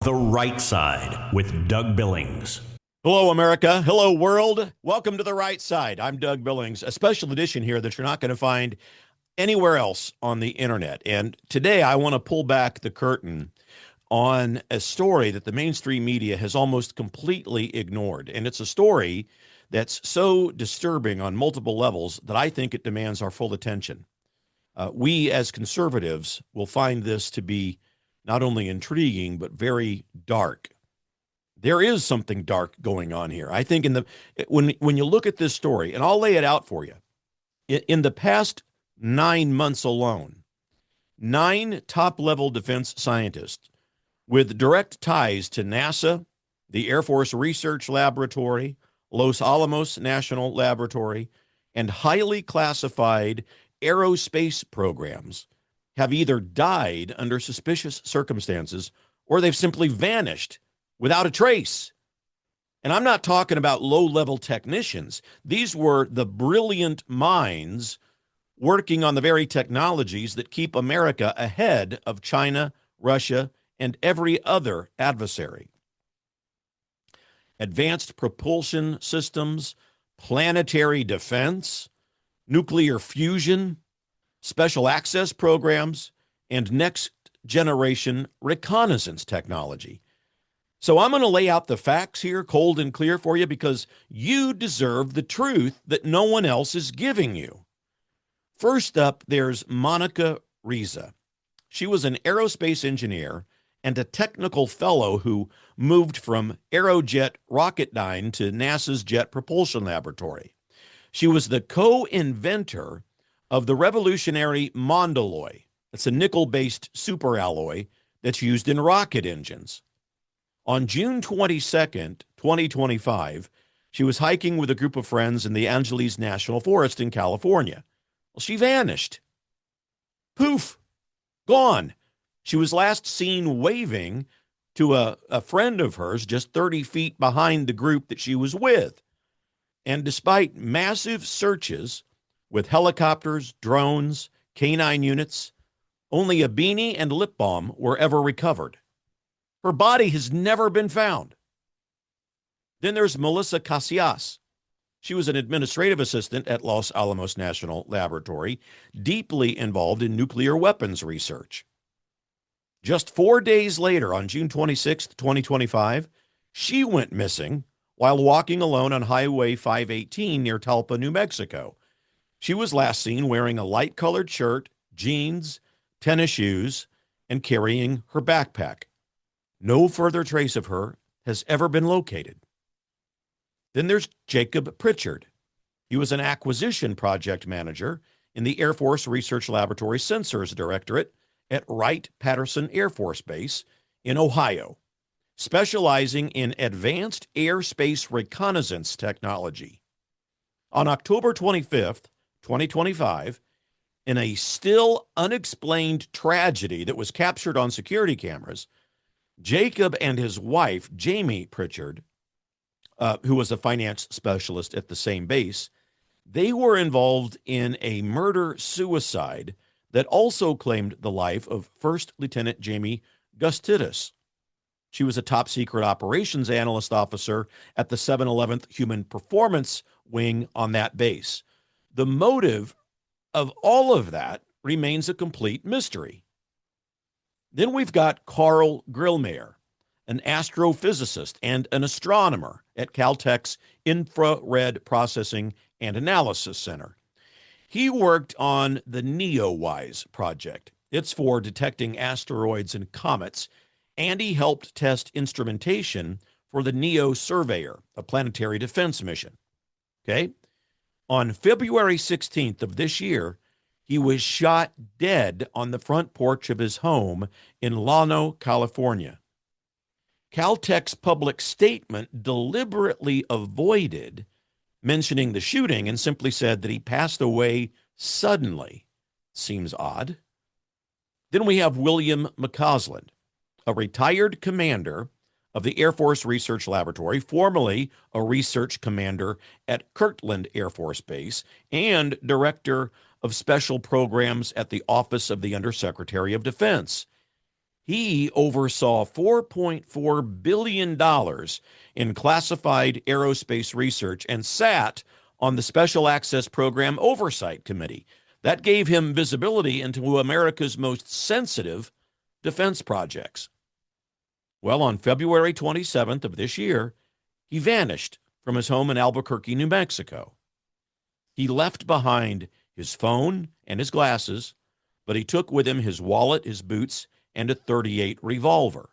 The Right Side with Doug Billings. Hello, America. Hello, world. Welcome to The Right Side. I'm Doug Billings, a special edition here that you're not going to find anywhere else on the internet. And today I want to pull back the curtain on a story that the mainstream media has almost completely ignored. And it's a story that's so disturbing on multiple levels that I think it demands our full attention. We as conservatives will find this to be not only intriguing, but very dark. There is something dark going on here. I think when you look at this story, and I'll lay it out for you, in the past 9 months alone, 9 top-level defense scientists with direct ties to NASA, the Air Force Research Laboratory, Los Alamos National Laboratory, and highly classified aerospace programs have either died under suspicious circumstances or they've simply vanished without a trace. And I'm not talking about low-level technicians. These were the brilliant minds working on the very technologies that keep America ahead of China, Russia, and every other adversary. Advanced propulsion systems, planetary defense, nuclear fusion, special access programs, and next-generation reconnaissance technology. So I'm going to lay out the facts here cold and clear for you because you deserve the truth that no one else is giving you. First up, there's Monica Riza. She was an aerospace engineer and a technical fellow who moved from Aerojet Rocketdyne to NASA's Jet Propulsion Laboratory. She was the co-inventor of the revolutionary Mondalloy. It's a nickel-based superalloy that's used in rocket engines. On June 22nd, 2025, she was hiking with a group of friends in the Alamos National Forest in California. Well, she vanished. Poof, gone. She was last seen waving to a friend of hers just 30 feet behind the group that she was with. And despite massive searches with helicopters, drones, canine units, only a beanie and lip balm were ever recovered. Her body has never been found. Then there's Melissa Casillas. She was an administrative assistant at Los Alamos National Laboratory, deeply involved in nuclear weapons research. Just 4 days later, on June 26, 2025, she went missing while walking alone on Highway 518 near Talpa, New Mexico. She was last seen wearing a light-colored shirt, jeans, tennis shoes, and carrying her backpack. No further trace of her has ever been located. Then there's Jacob Pritchard. He was an acquisition project manager in the Air Force Research Laboratory Sensors Directorate at Wright-Patterson Air Force Base in Ohio, specializing in advanced airspace reconnaissance technology. On October 25th, 2025, in a still unexplained tragedy that was captured on security cameras, Jacob and his wife, Jamie Pritchard, who was a finance specialist at the same base, they were involved in a murder-suicide that also claimed the life of First Lieutenant Jamie Gustidis. She was a top-secret operations analyst officer at the 711th Human Performance Wing on that base. The motive of all of that remains a complete mystery. Then we've got Carl Grillmeyer, an astrophysicist and an astronomer at Caltech's Infrared Processing and Analysis Center. He worked on the NEOWISE project. It's for detecting asteroids and comets, and he helped test instrumentation for the NEO Surveyor, a planetary defense mission. Okay? On February 16th of this year, he was shot dead on the front porch of his home in Llano, California. Caltech's public statement deliberately avoided mentioning the shooting and simply said that he passed away suddenly. Seems odd. Then we have William McCausland, a retired commander of the Air Force Research Laboratory, formerly a research commander at Kirtland Air Force Base and director of special programs at the Office of the Undersecretary of Defense. He oversaw $4.4 billion in classified aerospace research and sat on the Special Access Program Oversight Committee. That gave him visibility into America's most sensitive defense projects. Well, on February 27th of this year, he vanished from his home in Albuquerque, New Mexico. He left behind his phone and his glasses, but he took with him his wallet, his boots, and a .38 revolver.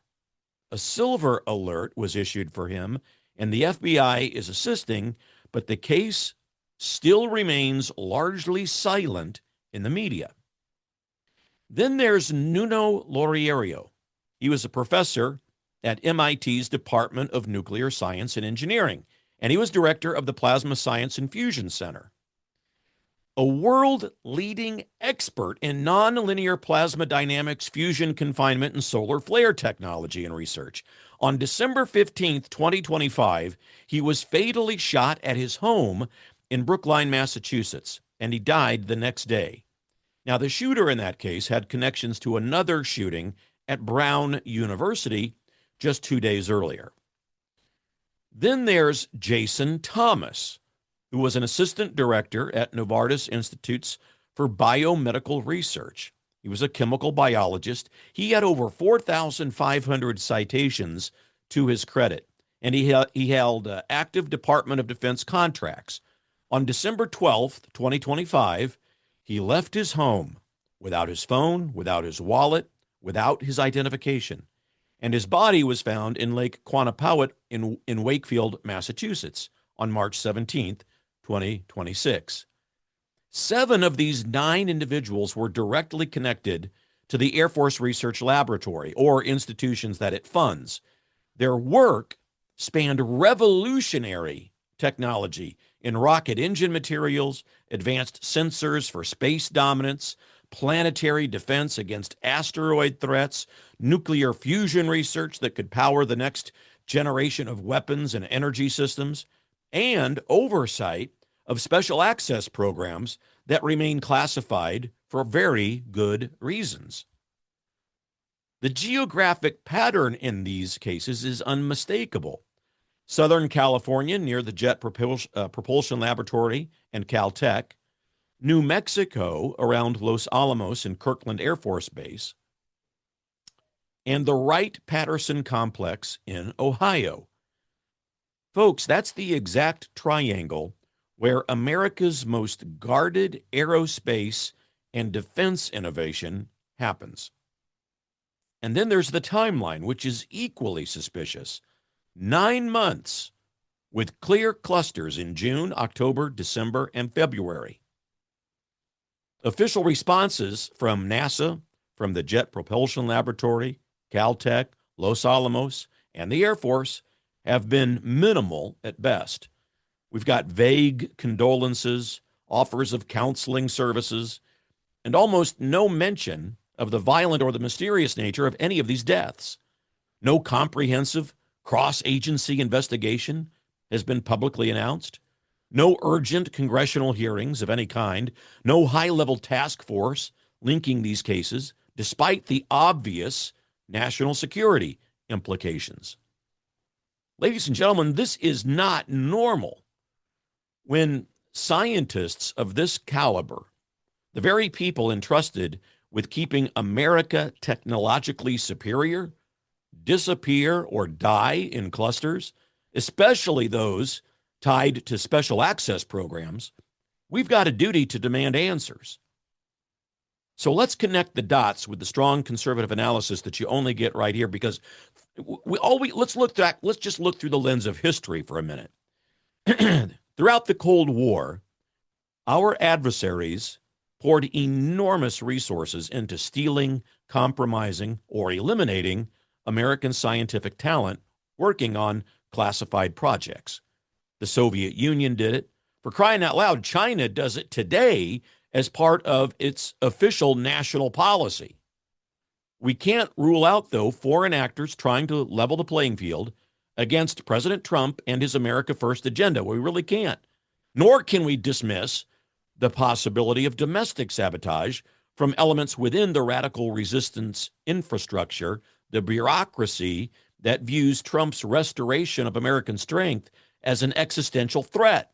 A silver alert was issued for him, and the FBI is assisting, but the case still remains largely silent in the media. Then there's Nuno Laureiro. He was a professor at MIT's Department of Nuclear Science and Engineering, and he was director of the Plasma Science and Fusion Center. A world-leading expert in nonlinear plasma dynamics, fusion confinement, and solar flare technology and research. On December 15th, 2025, he was fatally shot at his home in Brookline, Massachusetts, and he died the next day. Now, the shooter in that case had connections to another shooting at Brown University just 2 days earlier. Then there's Jason Thomas, who was an assistant director at Novartis Institutes for Biomedical Research. He was a chemical biologist. He had over 4,500 citations to his credit, and he held active Department of Defense contracts. On December 12th, 2025, he left his home without his phone, without his wallet, without his identification, and his body was found in Lake Quannapowitt in Wakefield, Massachusetts on March 17th, 2026. 7 of these 9 individuals were directly connected to the Air Force Research Laboratory or institutions that it funds. Their work spanned revolutionary technology in rocket engine materials, advanced sensors for space dominance, planetary defense against asteroid threats, nuclear fusion research that could power the next generation of weapons and energy systems, and oversight of special access programs that remain classified for very good reasons. The geographic pattern in these cases is unmistakable. Southern California near the Jet Propulsion Laboratory and Caltech, New Mexico around Los Alamos and Kirkland Air Force Base, and the Wright-Patterson Complex in Ohio. Folks, that's the exact triangle where America's most guarded aerospace and defense innovation happens. And then there's the timeline, which is equally suspicious. 9 months with clear clusters in June, October, December, and February. Official responses from NASA, from the Jet Propulsion Laboratory, Caltech, Los Alamos, and the Air Force have been minimal at best. We've got vague condolences, offers of counseling services, and almost no mention of the violent or the mysterious nature of any of these deaths. No comprehensive cross-agency investigation has been publicly announced. No urgent congressional hearings of any kind. No high-level task force linking these cases, despite the obvious national security implications. Ladies and gentlemen, this is not normal. When scientists of this caliber, the very people entrusted with keeping America technologically superior, disappear or die in clusters, especially those tied to special access programs, we've got a duty to demand answers. So let's connect the dots with the strong conservative analysis that you only get right here, because let's just look through the lens of history for a minute. Throughout the Cold War, our adversaries poured enormous resources into stealing, compromising, or eliminating American scientific talent working on classified projects. The Soviet Union did it. For crying out loud, China does it today as part of its official national policy. We can't rule out, though, foreign actors trying to level the playing field against President Trump and his America First agenda. We really can't. Nor can we dismiss the possibility of domestic sabotage from elements within the radical resistance infrastructure, the bureaucracy that views Trump's restoration of American strength as an existential threat.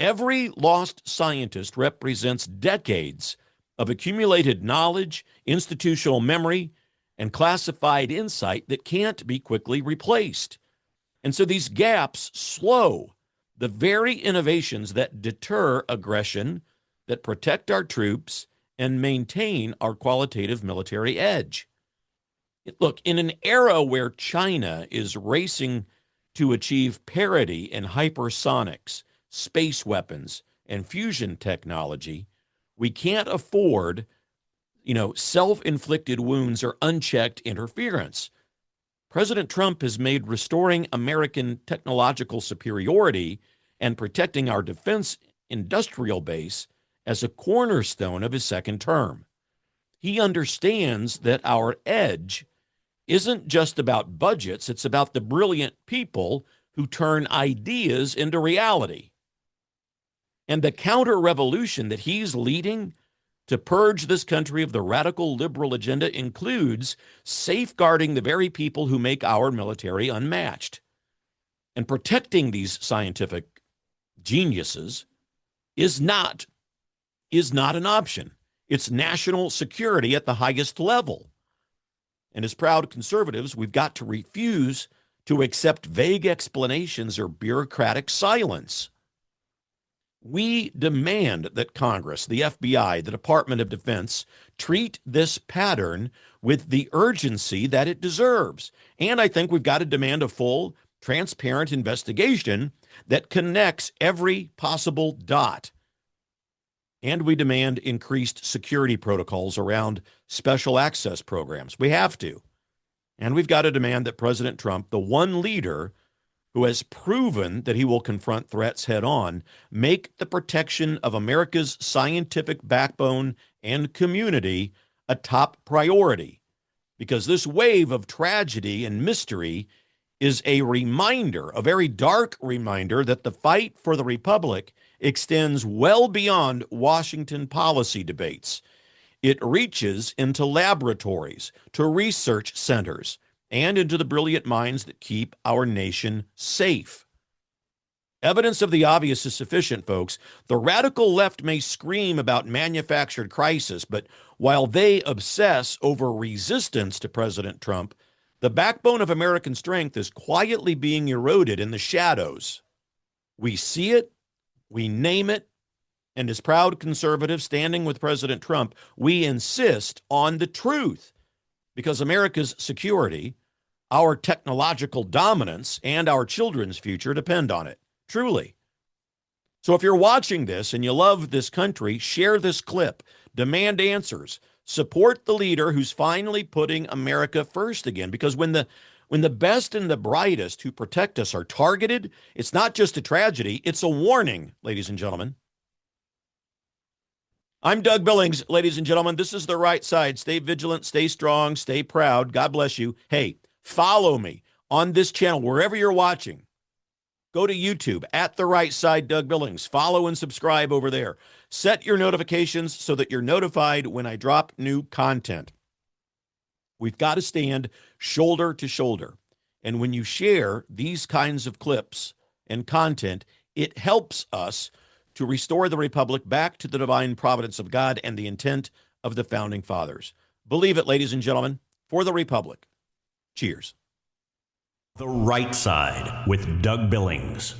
Every lost scientist represents decades of accumulated knowledge, institutional memory, and classified insight that can't be quickly replaced. And so these gaps slow the very innovations that deter aggression, that protect our troops, and maintain our qualitative military edge. Look, in an era where China is racing to achieve parity in hypersonics, space weapons, and fusion technology, we can't afford, self-inflicted wounds or unchecked interference. President Trump has made restoring American technological superiority and protecting our defense industrial base as a cornerstone of his second term. He understands that our edge isn't just about budgets, it's about the brilliant people who turn ideas into reality. And the counter-revolution that he's leading to purge this country of the radical liberal agenda includes safeguarding the very people who make our military unmatched. And protecting these scientific geniuses is not an option. It's national security at the highest level. And as proud conservatives, we've got to refuse to accept vague explanations or bureaucratic silence. We demand that Congress, the FBI, the Department of Defense treat this pattern with the urgency that it deserves. And I think we've got to demand a full, transparent investigation that connects every possible dot. And we demand increased security protocols around special access programs. We have to. And we've got to demand that President Trump, the one leader who has proven that he will confront threats head on, make the protection of America's scientific backbone and community a top priority. Because this wave of tragedy and mystery is a reminder, a very dark reminder, that the fight for the Republic extends well beyond Washington policy debates. It reaches into laboratories, to research centers, and into the brilliant minds that keep our nation safe. Evidence of the obvious is sufficient, folks. The radical left may scream about manufactured crisis, but while they obsess over resistance to President Trump, the backbone of American strength is quietly being eroded in the shadows. We see it, we name it, and as proud conservatives standing with President Trump, we insist on the truth. Because America's security, our technological dominance, and our children's future depend on it, truly. So if you're watching this and you love this country, share this clip, demand answers, support the leader who's finally putting America first again. Because when the best and the brightest who protect us are targeted, it's not just a tragedy, it's a warning, ladies and gentlemen. I'm Doug Billings, ladies and gentlemen. This is The Right Side. Stay vigilant, stay strong, stay proud. God bless you. Hey, follow me on this channel, wherever you're watching. Go to YouTube, at The Right Side, Doug Billings. Follow and subscribe over there. Set your notifications so that you're notified when I drop new content. We've got to stand shoulder to shoulder. And when you share these kinds of clips and content, it helps us to restore the Republic back to the divine providence of God and the intent of the Founding Fathers. Believe it, ladies and gentlemen, for the Republic. Cheers. The Right Side with Doug Billings.